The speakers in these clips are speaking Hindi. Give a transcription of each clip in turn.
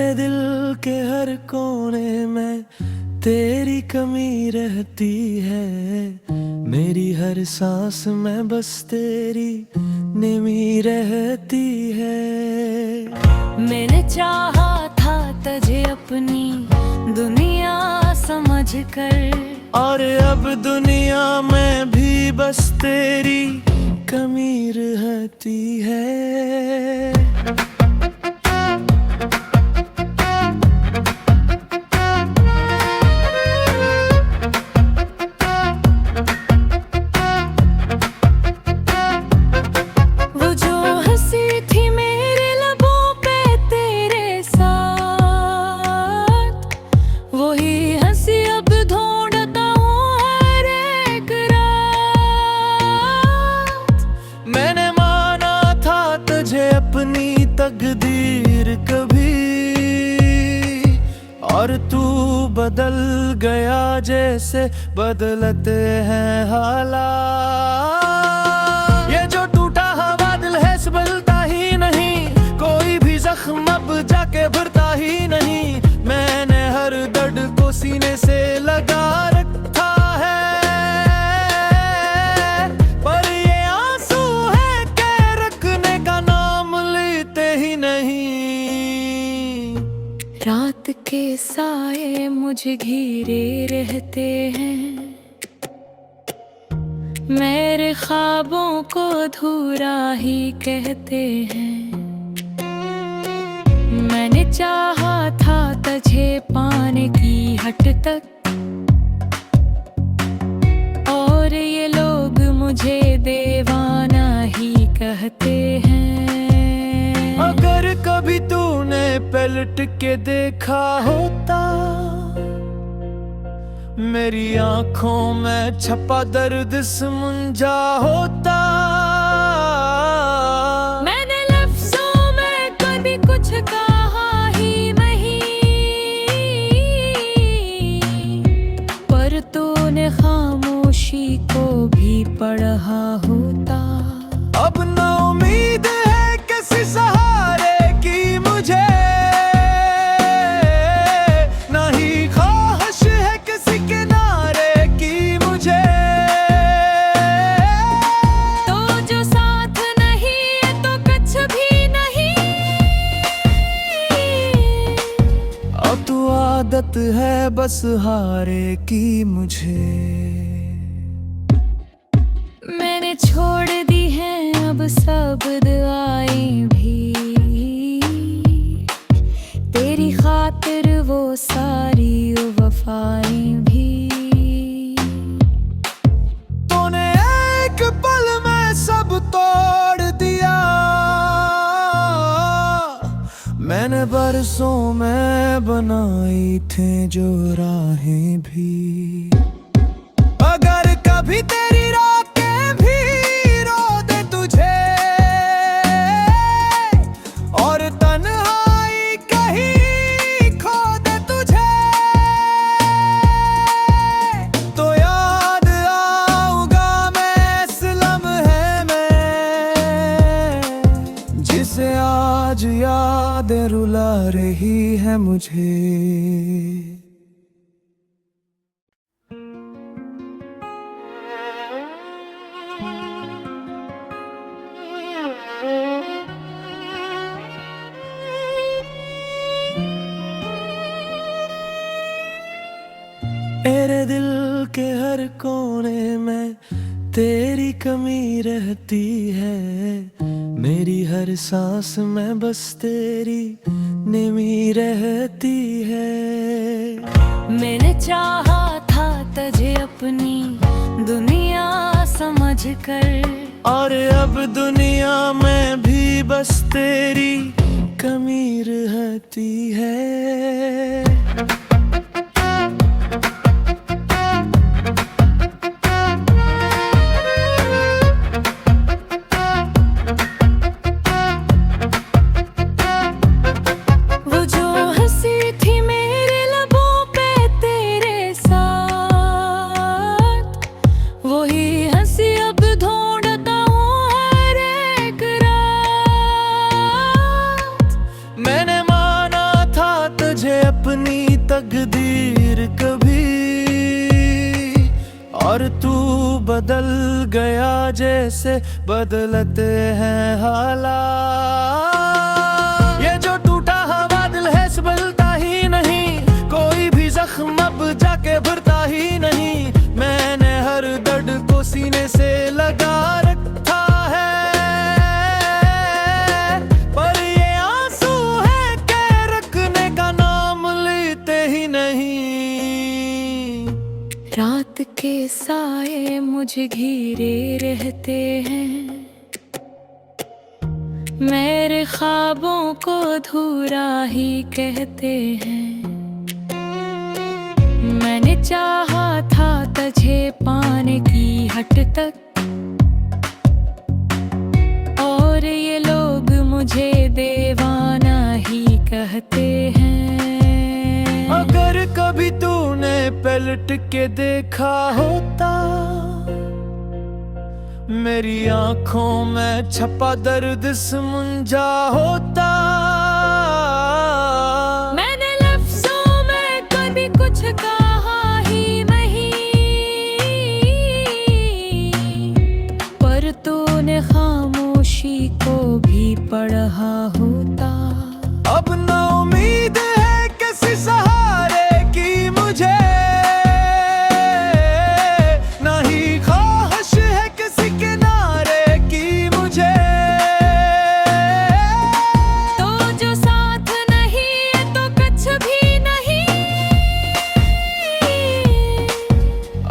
मेरे दिल के हर कोने में तेरी कमी रहती है। मेरी हर सांस में बस तेरी निमी रहती है। मैंने चाहा था तुझे अपनी दुनिया समझ कर, और अब दुनिया में भी बस तेरी कमी रहती है। अपनी तकदीर कभी, और तू बदल गया जैसे बदलते हैं हालात। ये जो टूटा हुआ दिल है संभलता ही नहीं, कोई भी जख्म अब जाके भरता ही नहीं। मैंने हर दर्द को सीने से लगा रखा है, पर ये आंसू है के रखने का नाम लेते ही नहीं। रात के साए मुझे घिरे रहते हैं, मेरे ख्वाबों को अधूरा ही कहते हैं। मैंने चाहा था तुझे पाने की हट तक, और ये लोग मुझे दीवाना ही कहते हैं। अगर कभी तूने पलट के देखा होता, मेरी आंखों में छपा दर्द समुंजा होता। मैंने लफ्जों में कभी कुछ कहा ही नहीं, पर तूने खामोशी को भी पढ़ा होता। अब ना उम्मीद है किसी सहारे की मुझे, ना ही ख्वाहिश है किसी किनारे की मुझे। तो जो साथ नहीं है तो कुछ भी नहीं। अब तो आदत है बस हारे की मुझे। मैंने छोड़ दी है अब सब दुआएं भी, तेरी खातिर वो सारी वफाएं भी। तूने एक पल में सब तोड़ दिया, मैंने बरसों में बनाई थी जो राहें भी। अगर कभी तेरी रातें भी रो दे तुझे, और तन्हाई कहीं खो दे तुझे, तो याद आऊंगा मैं इस लम्हे में, जिसे आज याद रुला रही है मुझे। मेरे दिल के हर कोने में तेरी कमी रहती है। मेरी हर सांस में बस तेरी निमी रहती है। मैंने चाहा था तुझे अपनी दुनिया समझ कर, और अब दुनिया में भी बस तेरी कमी रहती है। मैंने माना था अपनी तकदीर कभी, और तू बदल गया जैसे बदलते हैं हालात। ये जो टूटा हुआ दिल है संभलता ही नहीं, कोई भी जख्म अब जाके भरता ही नहीं। मैंने हर दर्द को सीने से लगा रखा है, पर ये आंसू है के रखने का नाम लेते ही नहीं। रात के साए मुझे घिरे रहते हैं, मेरे ख्वाबों को अधूरा ही कहते हैं। मैंने चाहा था तुझे पाने की हट तक, और ये लोग मुझे दीवाना ही कहते हैं। अगर कभी तूने पलट के देखा होता, मेरी आंखों में छपा दर्द समुंजा होता। मैंने लफ्जों में कभी कुछ कहा ही नहीं, पर तूने खामोशी को भी पढ़ा होता। अब ना उम्मीद है किसी सहारे की मुझे, ना ही ख्वाहिश है किसी किनारे की मुझे। तो जो साथ नहीं है तो कुछ भी नहीं।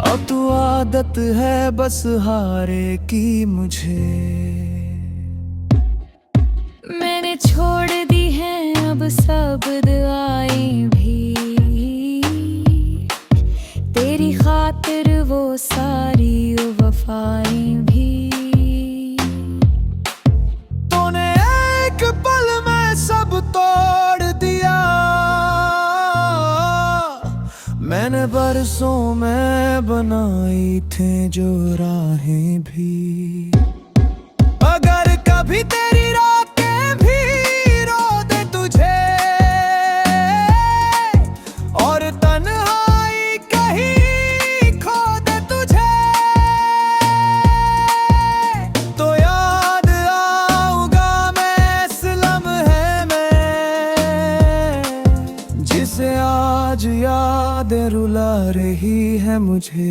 अब तो आदत है बस हारे की मुझे। मैंने छोड़ दी है अब सब दुआएं भी, तेरी खातिर वो सारी वफाएं भी। तूने एक पल में सब तोड़ दिया, मैंने बरसों में बनाई थी जो राहें भी। अगर कभी तेरी रातें भी रो दे तुझे, और तन्हाई कहीं खो दे तुझे, तो याद आऊंगा मैं इस लम्हे में, जिसे आज याद रुला रही है मुझे।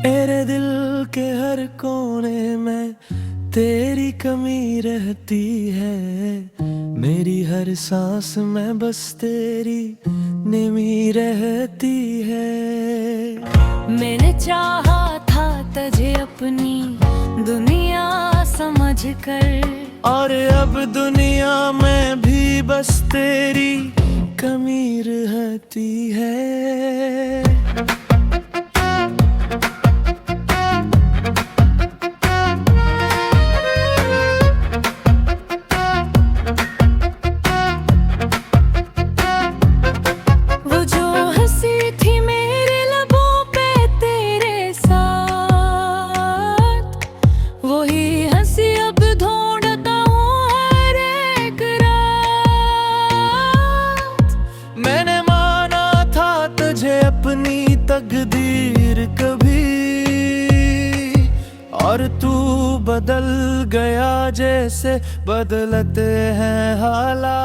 मेरे दिल के हर कोने में तेरी कमी रहती है, मेरी हर सांस में बस तेरी निमी रहती है। मैंने चाहा था तुझे अपनी दुनिया समझ कर, और अब दुनिया में भी बस तेरी कमी रहती है। अपनी तकदीर कभी, और तू बदल गया जैसे बदलते हैं हालात।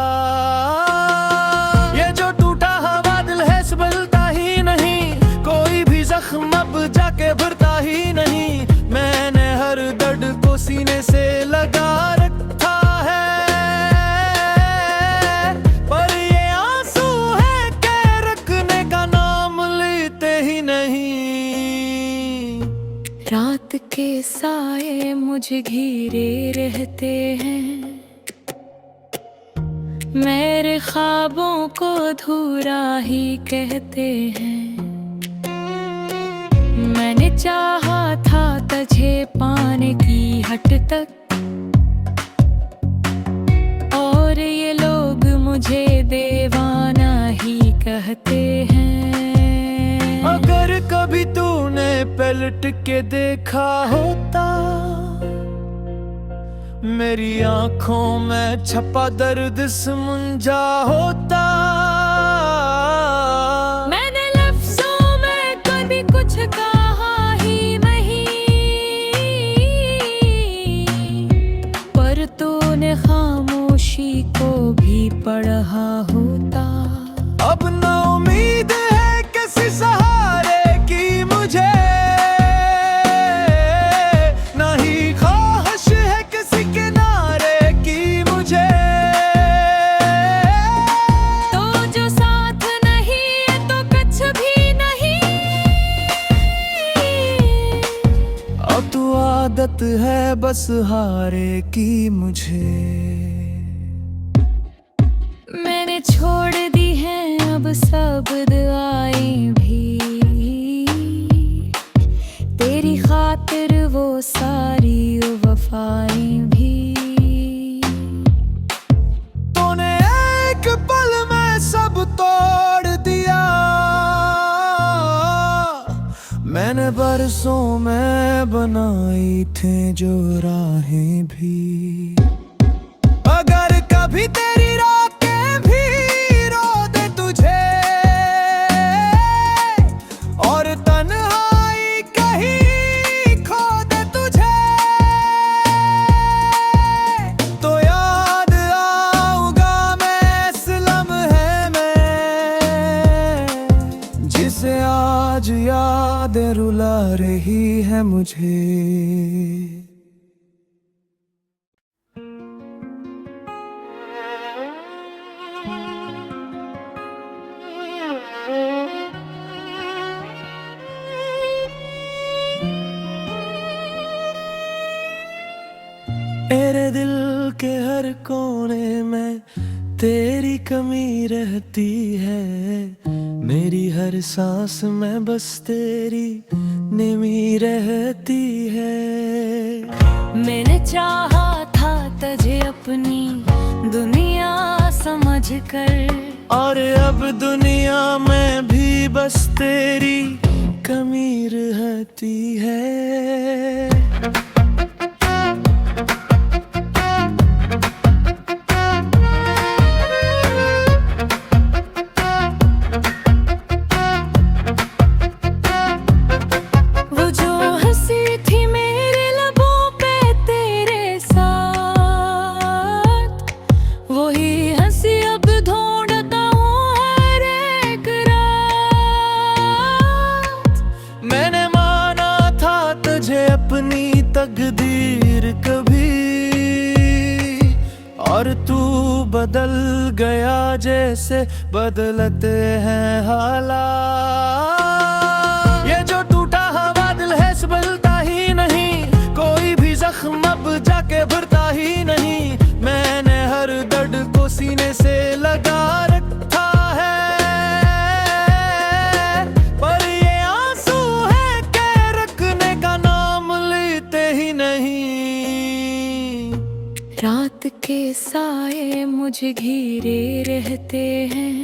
ये जो टूटा हुआ दिल है संभलता ही नहीं, कोई भी जख्म अब जाके भरता ही नहीं। मैंने हर दर्द को सीने से लगा रखा है, पर ये आंसू है के रखने का नाम लेते ही नहीं। रात के साए मुझे घिरे रहते हैं, मेरे ख्वाबों को अधूरा ही कहते हैं। मैंने चाहा था तुझे पाने की हट तक, और ये लोग मुझे दीवाना ही कहते हैं। अगर कभी तूने पलट के देखा होता, मेरी आंखों में छपा दर्द समुंजा होता। मैंने लफ्जों में कभी कुछ कहा ही नहीं, पर तूने खामोशी को भी पढ़ा होता। अब ना उम्मीद है किसी सहारे की मुझे, ना ही ख्वाहिश है किसी किनारे की मुझे। तो जो साथ नहीं है तो कुछ भी नहीं। अब तो आदत है बस हारे की मुझे। मैंने छोड़ दी है अब सब दुआएं भी, तेरी खातिर वो सारी वफाएं भी। तूने एक पल में सब तोड़ दिया, मैंने बरसों में बनाई थे जो राहें भी। अगर कभी तेरी रातें भी रो दे तुझे, और तन्हाई कहीं खो दे तुझे, तो याद आऊंगा मैं इस लम्हे में, जिसे आज याद रुला रही है मुझे। मेरे दिल के हर कोने में तेरी कमी रहती है, मेरी हर सांस में बस तेरी निमी रहती है। मैंने चाहा था तुझे अपनी दुनिया समझ कर, और अब दुनिया में भी बस तेरी कमी रहती है। वो जो हंसी थी मेरे लबों पे तेरे साथ, वही हंसी अब ढूंढता हूँ हर एक रात। मैंने माना था तुझे अपनी तकदीर कभी, और तू बदल गया जैसे बदलते हैं हालात। ये जो टूटा हवा दिल है संभलता ही नहीं, कोई भी जख्म अब जाके भरता ही नहीं। मैंने हर दर्द को सीने से लगा रखा है, पर ये आंसू है के रखने का नाम लेते ही नहीं। रात के साए मुझे घिरे रहते हैं,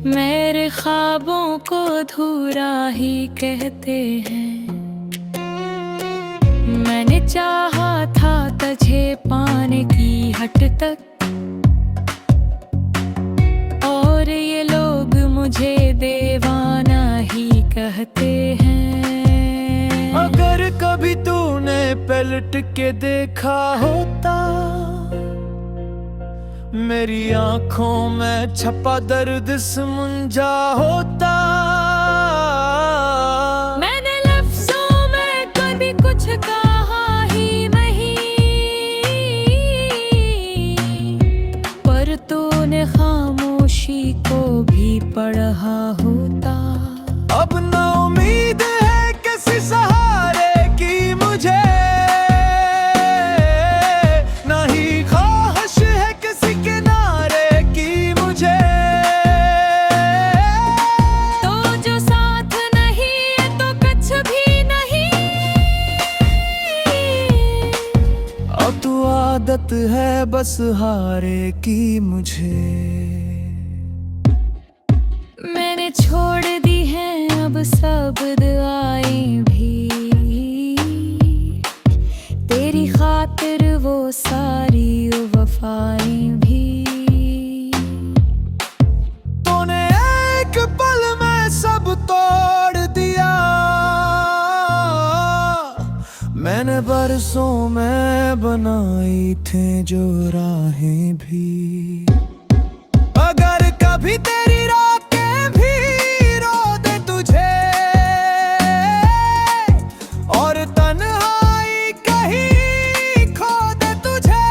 मेरे ख्वाबों को अधूरा ही कहते हैं। मैंने चाहा था तुझे पाने की हट तक, और ये लोग मुझे दीवाना ही कहते हैं। अगर कभी तूने पलट के देखा होता, मेरी आंखों में छपा दर्द समुंजा होता। मैंने लफ्जों में कभी कुछ कहा ही नहीं, पर तूने खामोशी को भी पढ़ा होता। अब ना उम्मीद है किसी सहारे की मुझे, ना ही ख्वाहिश है किसी किनारे की मुझे। तो जो साथ नहीं है तो कुछ भी नहीं। अब तो आदत है बस हारे की मुझे। मैंने छोड़ दी हैं अब सब दुआएं भी, तेरी खातिर वो सारी वफाएं भी। तूने एक पल में सब तोड़ दिया, मैंने बरसों में बनाई थे जो राहें भी। अगर कभी तेरी रातें भी रो दे तुझे और तन्हाई कहीं खो दे तुझे,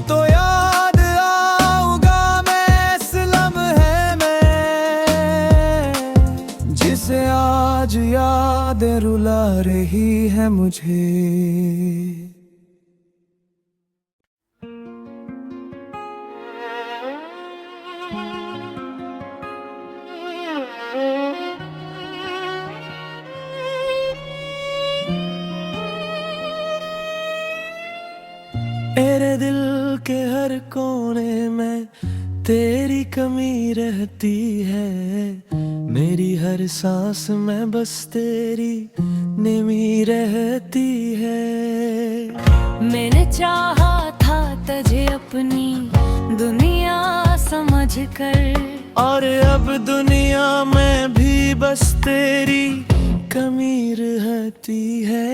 तो याद आऊंगा मैं इस लम्हे में, जिसे आज यादें रुला रही है मुझे। मेरे दिल के हर कोने में तेरी कमी रहती है, मेरी हर सांस में बस तेरी निमी रहती है। मैंने चाहा था तुझे अपनी दुनिया समझ कर, और अब दुनिया में भी बस तेरी कमी रहती है।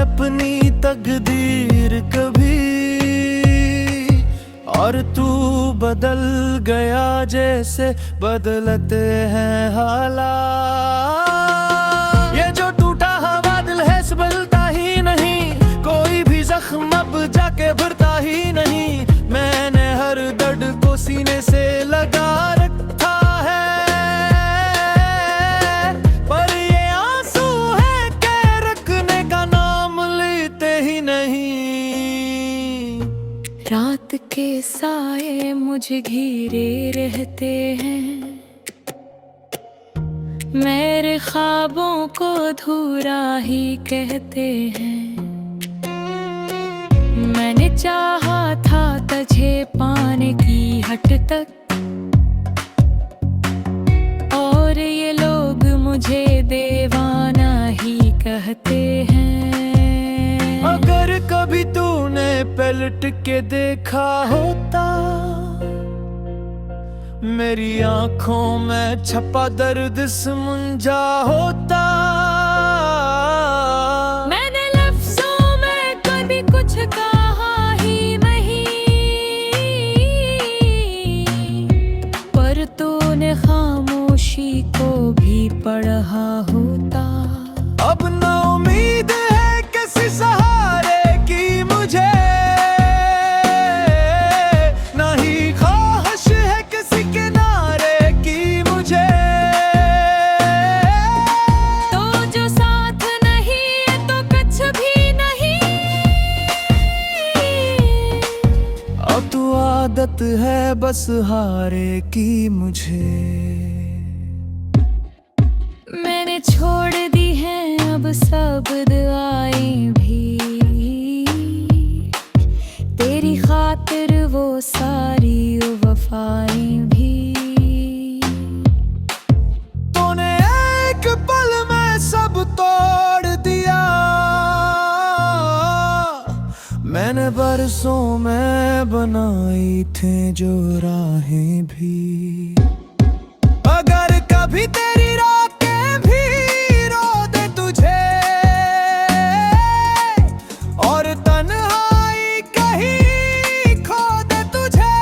अपनी तकदीर कभी, और तू बदल गया जैसे बदलते हैं हालात। ये जो टूटा हुआ दिल है संभलता ही नहीं, कोई भी जख्म अब जाके भरता ही नहीं। मैंने हर दर्द को सीने से लगा रखा है, पर ये आंसू है के रखने का नाम लेते ही नहीं। रात के साए मुझे घिरे रहते हैं, मेरे ख्वाबों को अधूरा ही कहते हैं। मैंने चाहा था तुझे पाने की हट तक, और ये लोग मुझे दीवाना ही कहते हैं। अगर कभी तूने पलट के देखा होता, मेरी आंखों में छपा दर्द समझा होता। मैंने लफ्जों में कभी कुछ कहा ही नहीं, पर तूने खामोशी को भी पढ़ा होता। अब ना उम्मीद है किसी सहारे की मुझे, ना ही ख्वाहिश है किसी किनारे की मुझे। तो जो साथ नहीं है तो कुछ भी नहीं। अब तू आदत है बस हारे की मुझे। मैंने छोड़ दी हैं अब सब दुआएं भी, तेरी खातिर वो सारी वफाएं भी। तूने एक पल में सब तोड़ दिया, मैंने बरसों में बनाई थे जो राहें भी। अगर कभी तेरी रातें भी रो दे तुझे और तन्हाई कहीं खो दे तुझे,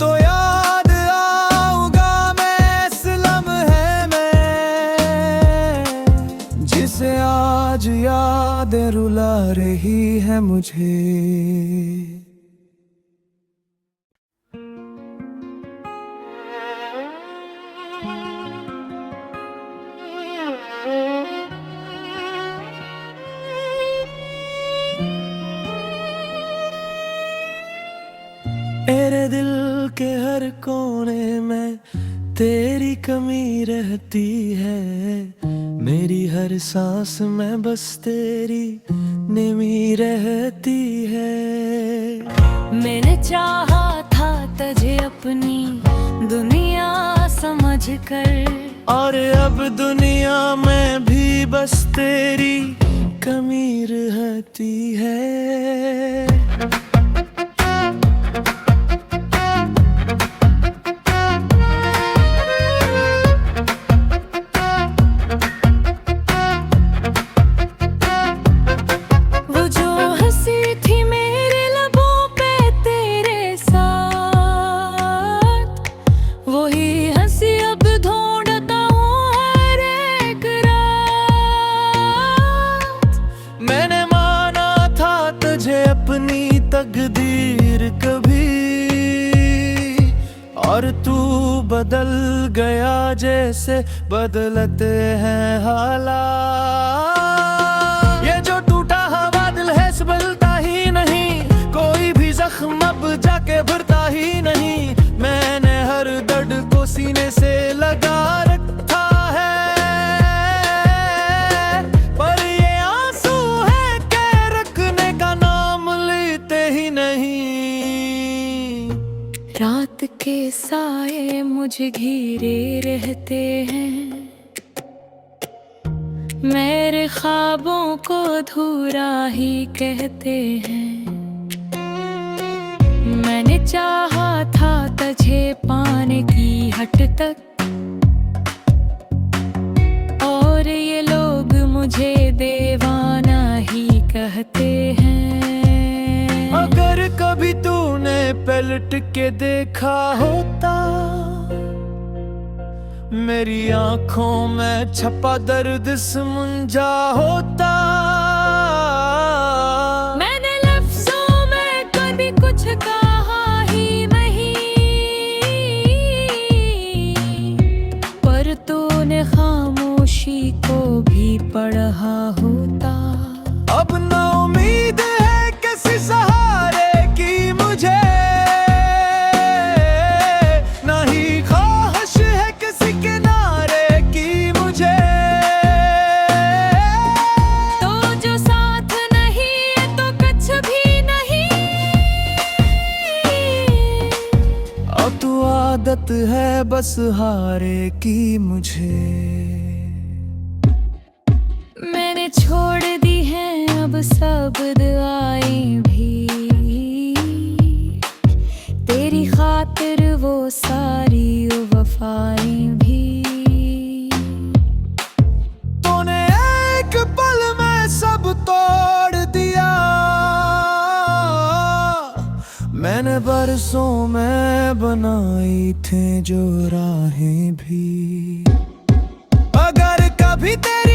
तो याद आऊंगा मैं इस लम्हे में, जिसे आज याद यादें रुला रही है मुझे। मेरे दिल के हर कोने में तेरी कमी रहती है, मेरी हर सांस में बस तेरी निमी रहती है। मैंने चाहा था तुझे अपनी दुनिया समझ कर, और अब दुनिया में भी बस तेरी कमी रहती है। अपनी तकदीर कभी, और तू बदल गया जैसे बदलते हैं हालात। ये जो टूटा हुआ दिल है संभलता ही नहीं, कोई भी जख्म अब जाके भरता ही नहीं। मैंने हर दर्द को सीने से लगा रखा है, पर ये आंसू है के रखने का नाम लेते ही नहीं। रात के साए मुझे घिरे रहते हैं, मेरे ख्वाबों को अधूरा ही कहते हैं। मैंने चाहा था तुझे पाने की हट तक, और ये लोग मुझे दीवाना ही कहते हैं। अगर कभी तूने पलट के देखा होता, मेरी आंखों में छपा दर्द समझा होता। मैंने लफ्जों में कभी कुछ कहा ही नहीं, पर तूने खामोशी को भी पढ़ा होता। अब ना उम्मीद है किसी सहारे की मुझे, ना ही ख्वाहिश है किसी किनारे की मुझे। तो जो साथ नहीं है तो कुछ भी नहीं, अब तो आदत है बस हारे की मुझे। मैंने छोड़ दी है अब सब दुआएं भी, तेरी खातिर वो सारी वफाएं भी। तूने एक पल में सब तोड़ दिया, मैंने बरसों में बनाई थे जो राहें भी। अगर कभी तेरे